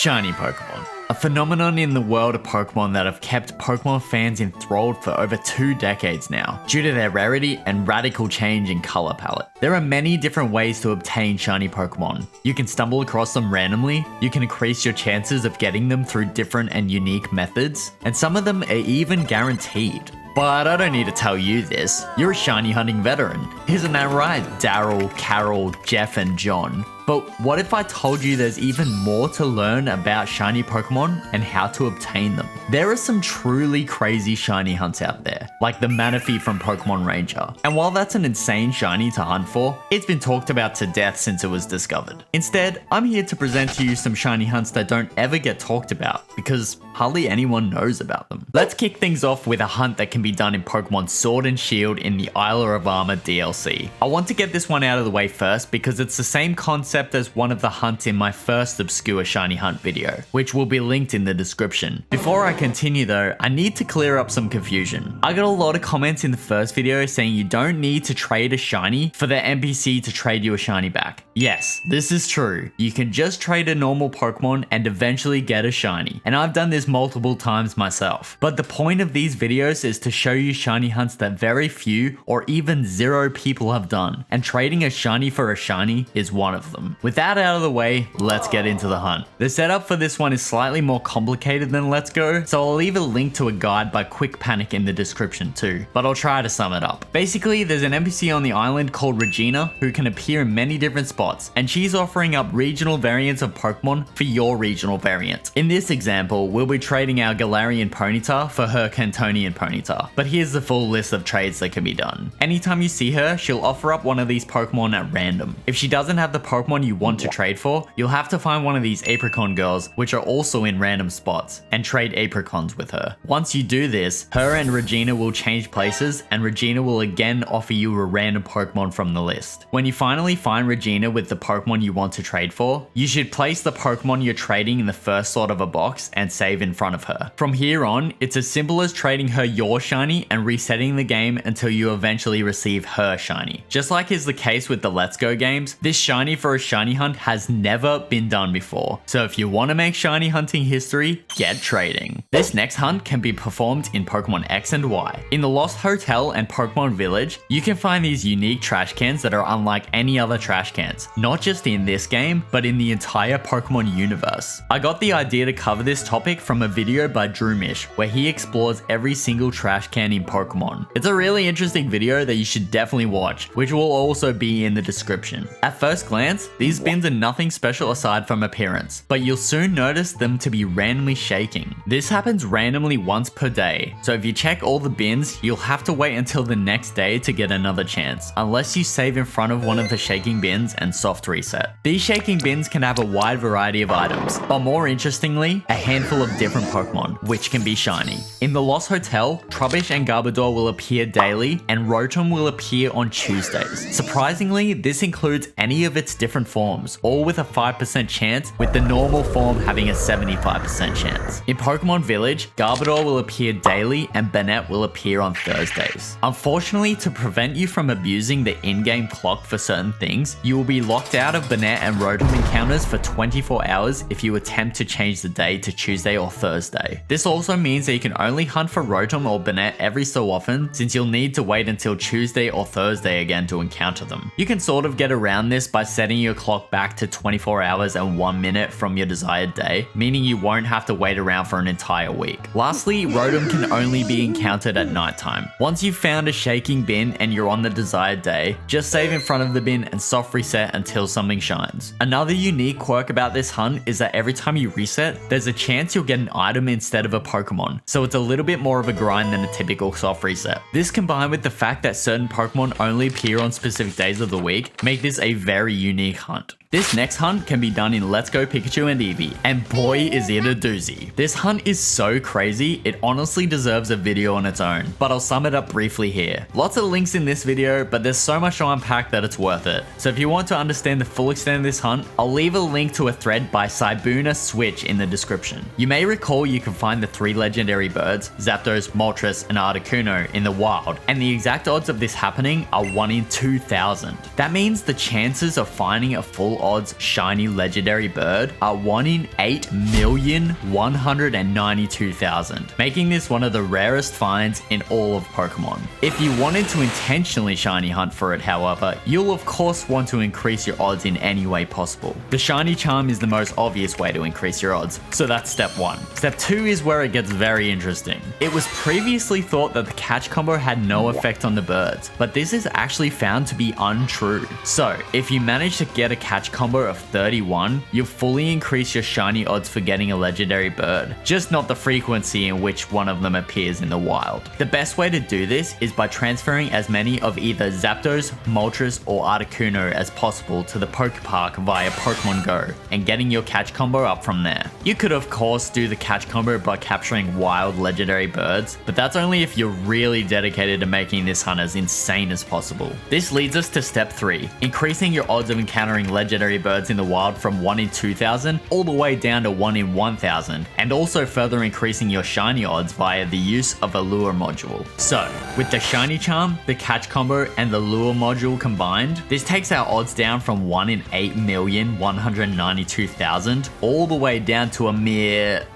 Shiny Pokemon. A phenomenon in the world of Pokemon that have kept Pokemon fans enthralled for over 2 decades now, due to their rarity and radical change in color palette. There are many different ways to obtain shiny Pokemon. You can stumble across them randomly, you can increase your chances of getting them through different and unique methods, and some of them are even guaranteed. But I don't need to tell you this, you're a shiny hunting veteran. Isn't that right, Daryl, Carol, Jeff, and John? But what if I told you there's even more to learn about shiny Pokemon and how to obtain them? There are some truly crazy shiny hunts out there, like the Manaphy from Pokemon Ranger. And while that's an insane shiny to hunt for, it's been talked about to death since it was discovered. Instead, I'm here to present to you some shiny hunts that don't ever get talked about, because hardly anyone knows about them. Let's kick things off with a hunt that can be done in Pokemon Sword and Shield in the Isle of Armor DLC. I want to get this one out of the way first because it's the same concept as one of the hunts in my first obscure shiny hunt video, which will be linked in the description. Before I continue though, I need to clear up some confusion. I got a lot of comments in the first video saying you don't need to trade a shiny for the NPC to trade you a shiny back. Yes, this is true. You can just trade a normal Pokemon and eventually get a shiny, and I've done this multiple times myself. But the point of these videos is to show you shiny hunts that very few or even 0 people have done, and trading a shiny for a shiny is one of them. With that out of the way, let's get into the hunt. The setup for this one is slightly more complicated than Let's Go, so I'll leave a link to a guide by Quick Panic in the description too, but I'll try to sum it up. Basically, there's an NPC on the island called Regina who can appear in many different spots, and she's offering up regional variants of Pokemon for your regional variant. In this example, we'll be trading our Galarian Ponyta for her Cantonian Ponyta, but here's the full list of trades that can be done. Anytime you see her, she'll offer up one of these Pokemon at random. If she doesn't have the Pokemon you want to trade for, you'll have to find one of these Apricon girls, which are also in random spots, and trade Apricons with her. Once you do this, her and Regina will change places, and Regina will again offer you a random Pokemon from the list. When you finally find Regina with the Pokemon you want to trade for, you should place the Pokemon you're trading in the first slot of a box and save in front of her. From here on, it's as simple as trading her your shiny and resetting the game until you eventually receive her shiny. Just like is the case with the Let's Go games, this shiny for a shiny hunt has never been done before. So if you want to make shiny hunting history, get trading. This next hunt can be performed in Pokemon X and Y. In the Lost Hotel and Pokemon Village, you can find these unique trash cans that are unlike any other trash cans, not just in this game, but in the entire Pokemon universe. I got the idea to cover this topic from a video by Droomish, where he explores every single trash can in Pokemon. It's a really interesting video that you should definitely watch, which will also be in the description. At first glance, these bins are nothing special aside from appearance, but you'll soon notice them to be randomly shaking. This happens randomly once per day, so if you check all the bins, you'll have to wait until the next day to get another chance, unless you save in front of one of the shaking bins and soft reset. These shaking bins can have a wide variety of items, but more interestingly, a handful of different Pokemon, which can be shiny. In the Lost Hotel, Trubbish and Garbodor will appear daily, and Rotom will appear on Tuesdays. Surprisingly, this includes any of its different forms, all with a 5% chance, with the normal form having a 75% chance. In Pokemon Village, Garbodor will appear daily and Banette will appear on Thursdays. Unfortunately, to prevent you from abusing the in-game clock for certain things, you will be locked out of Banette and Rotom encounters for 24 hours if you attempt to change the day to Tuesday or Thursday. This also means that you can only hunt for Rotom or Banette every so often, since you'll need to wait until Tuesday or Thursday again to encounter them. You can sort of get around this by setting your clock back to 24 hours and 1 minute from your desired day, meaning you won't have to wait around for an entire week. Lastly, Rotom can only be encountered at nighttime. Once you've found a shaking bin and you're on the desired day, just save in front of the bin and soft reset until something shines. Another unique quirk about this hunt is that every time you reset, there's a chance you'll get an item instead of a Pokemon, so it's a little bit more of a grind than a typical soft reset. This combined with the fact that certain Pokemon only appear on specific days of the week make this a very unique hunt. This next hunt can be done in Let's Go Pikachu and Eevee, and boy is it a doozy. This hunt is so crazy, it honestly deserves a video on its own, but I'll sum it up briefly here. Lots of links in this video, but there's so much to unpack that it's worth it. So if you want to understand the full extent of this hunt, I'll leave a link to a thread by Saibuna Switch in the description. You may recall you can find the 3 legendary birds, Zapdos, Moltres, and Articuno in the wild, and the exact odds of this happening are 1 in 2,000. That means the chances of finding a full full odds shiny legendary bird are 1 in 8,192,000, making this one of the rarest finds in all of Pokemon. If you wanted to intentionally shiny hunt for it, however, you'll of course want to increase your odds in any way possible. The shiny charm is the most obvious way to increase your odds, so that's step 1. Step 2 is where it gets very interesting. It was previously thought that the catch combo had no effect on the birds, but this is actually found to be untrue. So, if you manage to get a catch combo of 31, you'll fully increase your shiny odds for getting a legendary bird, just not the frequency in which one of them appears in the wild. The best way to do this is by transferring as many of either Zapdos, Moltres, or Articuno as possible to the Pokepark via Pokemon Go, and getting your catch combo up from there. You could of course do the catch combo by capturing wild legendary birds, but that's only if you're really dedicated to making this hunt as insane as possible. This leads us to step 3, increasing your odds of encountering legendary birds in the wild from 1 in 2,000 all the way down to 1 in 1,000, and also further increasing your shiny odds via the use of a lure module. So, with the shiny charm, the catch combo, and the lure module combined, this takes our odds down from 1 in 8,192,000 all the way down to a mere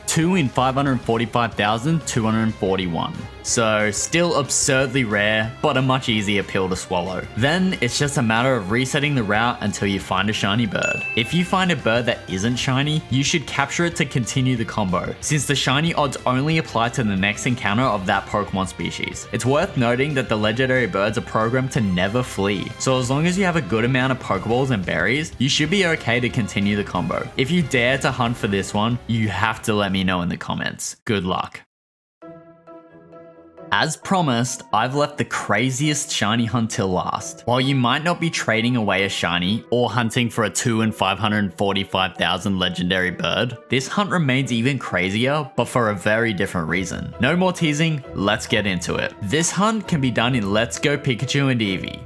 2 in 545,241. So still absurdly rare, but a much easier pill to swallow. Then it's just a matter of resetting the route until you find a shiny bird. If you find a bird that isn't shiny, you should capture it to continue the combo, since the shiny odds only apply to the next encounter of that Pokemon species. It's worth noting that the legendary birds are programmed to never flee, so as long as you have a good amount of Pokeballs and berries, you should be okay to continue the combo. If you dare to hunt for this one, you have to let me know in the comments. Good luck. As promised, I've left the craziest shiny hunt till last. While you might not be trading away a shiny or hunting for a 2 in 545,000 legendary bird, this hunt remains even crazier, but for a very different reason. No more teasing, let's get into it. This hunt can be done in Let's Go Pikachu and Eevee.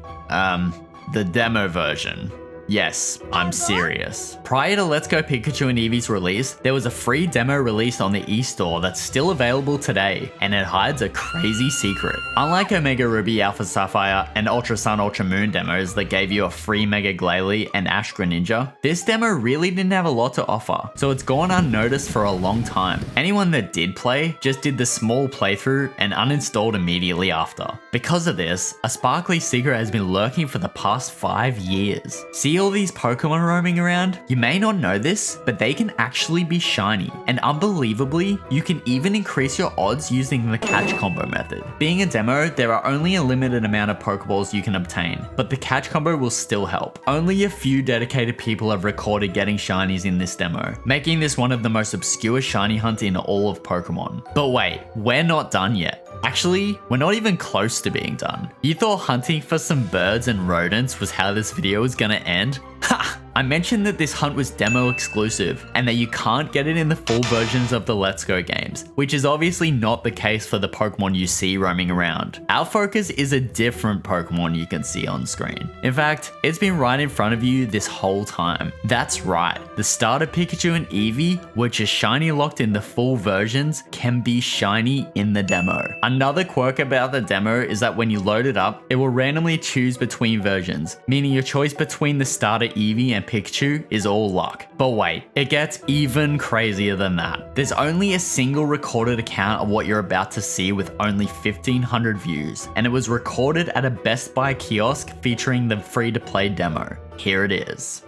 The demo version. Yes, I'm serious. Prior to Let's Go Pikachu and Eevee's release, there was a free demo released on the eStore that's still available today, and it hides a crazy secret. Unlike Omega Ruby, Alpha Sapphire, and Ultra Sun, Ultra Moon demos that gave you a free Mega Glalie and Ash Greninja, this demo really didn't have a lot to offer, so it's gone unnoticed for a long time. Anyone that did play just did the small playthrough and uninstalled immediately after. Because of this, a sparkly secret has been lurking for the past 5 years. See all these Pokemon roaming around? You may not know this, but they can actually be shiny, and unbelievably, you can even increase your odds using the catch combo method. Being a demo, there are only a limited amount of Pokeballs you can obtain, but the catch combo will still help. Only a few dedicated people have recorded getting shinies in this demo, making this one of the most obscure shiny hunts in all of Pokemon. But wait, we're not done yet. Actually, we're not even close to being done. You thought hunting for some birds and rodents was how this video was gonna end? Ha! I mentioned that this hunt was demo exclusive and that you can't get it in the full versions of the Let's Go games, which is obviously not the case for the Pokemon you see roaming around. Our focus is a different Pokemon you can see on screen. In fact, it's been right in front of you this whole time. That's right, the starter Pikachu and Eevee, which is shiny locked in the full versions, can be shiny in the demo. Another quirk about the demo is that when you load it up, it will randomly choose between versions, meaning your choice between the starter Eevee and Pikachu is all luck. But wait, it gets even crazier than that. There's only a single recorded account of what you're about to see with only 1,500 views, and it was recorded at a Best Buy kiosk featuring the free-to-play demo. Here it is.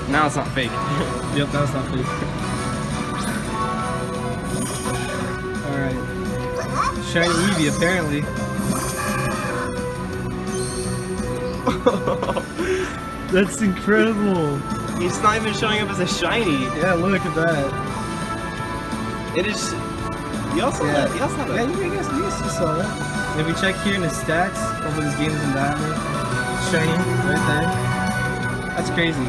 Now it's not fake. Yep, that's not fake. Alright. Shiny Eevee, apparently. That's incredible. It's not even showing up as a shiny. Yeah, look at that. It is. You also have that. Yeah, you guys saw that. If we check here in the stats, over this game is in diamond. Shiny, right there. That's crazy.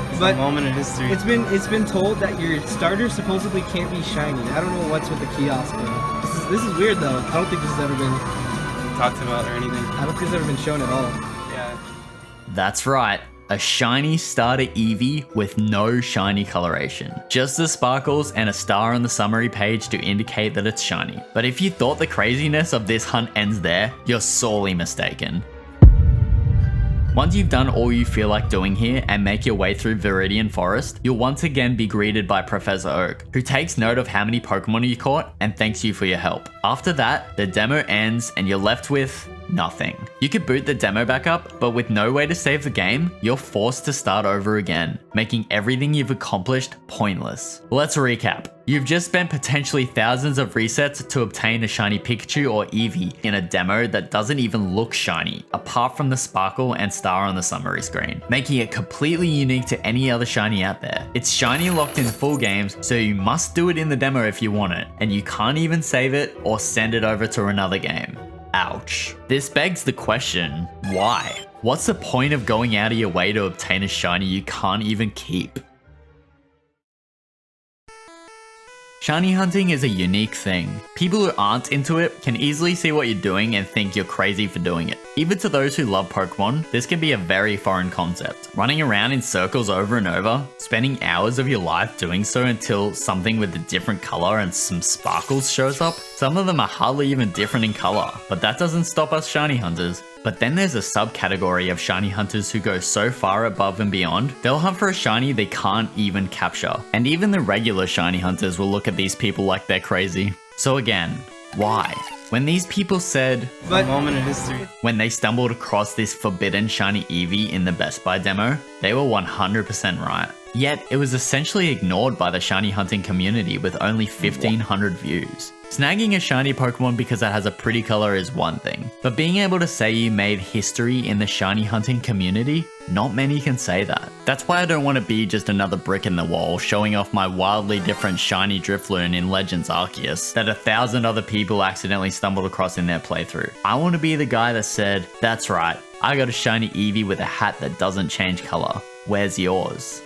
It's But a moment in history. It's been told that your starter supposedly can't be shiny. I don't know what's with the kiosk though. This is weird though. I don't think this has ever been talked about or anything. I don't think it's ever been shown at all. Yeah. That's right. A shiny starter Eevee with no shiny coloration. Just the sparkles and a star on the summary page to indicate that it's shiny. But if you thought the craziness of this hunt ends there, you're sorely mistaken. Once you've done all you feel like doing here and make your way through Viridian Forest, you'll once again be greeted by Professor Oak, who takes note of how many Pokemon you caught and thanks you for your help. After that, the demo ends and you're left with nothing. You could boot the demo back up, but with no way to save the game, you're forced to start over again, making everything you've accomplished pointless. Let's recap. You've just spent potentially thousands of resets to obtain a shiny Pikachu or Eevee in a demo that doesn't even look shiny, apart from the sparkle and star on the summary screen, making it completely unique to any other shiny out there. It's shiny locked in full games, so you must do it in the demo if you want it, and you can't even save it or send it over to another game. Ouch. This begs the question, why? What's the point of going out of your way to obtain a shiny you can't even keep? Shiny hunting is a unique thing. People who aren't into it can easily see what you're doing and think you're crazy for doing it. Even to those who love Pokemon, this can be a very foreign concept. Running around in circles over and over, spending hours of your life doing so until something with a different color and some sparkles shows up. Some of them are hardly even different in color, but that doesn't stop us shiny hunters. But then there's a subcategory of shiny hunters who go so far above and beyond, they'll hunt for a shiny they can't even capture. And even the regular shiny hunters will look at these people like they're crazy. So again, why? When these people said, A moment in history. when they stumbled across this forbidden shiny Eevee in the Best Buy demo, they were 100% right. Yet, it was essentially ignored by the shiny hunting community with only 1,500 views. Snagging a shiny Pokemon because it has a pretty color is one thing, but being able to say you made history in the shiny hunting community, not many can say that. That's why I don't want to be just another brick in the wall showing off my wildly different shiny Drifloon in Legends Arceus that 1,000 other people accidentally stumbled across in their playthrough. I want to be the guy that said, that's right, I got a shiny Eevee with a hat that doesn't change color. Where's yours?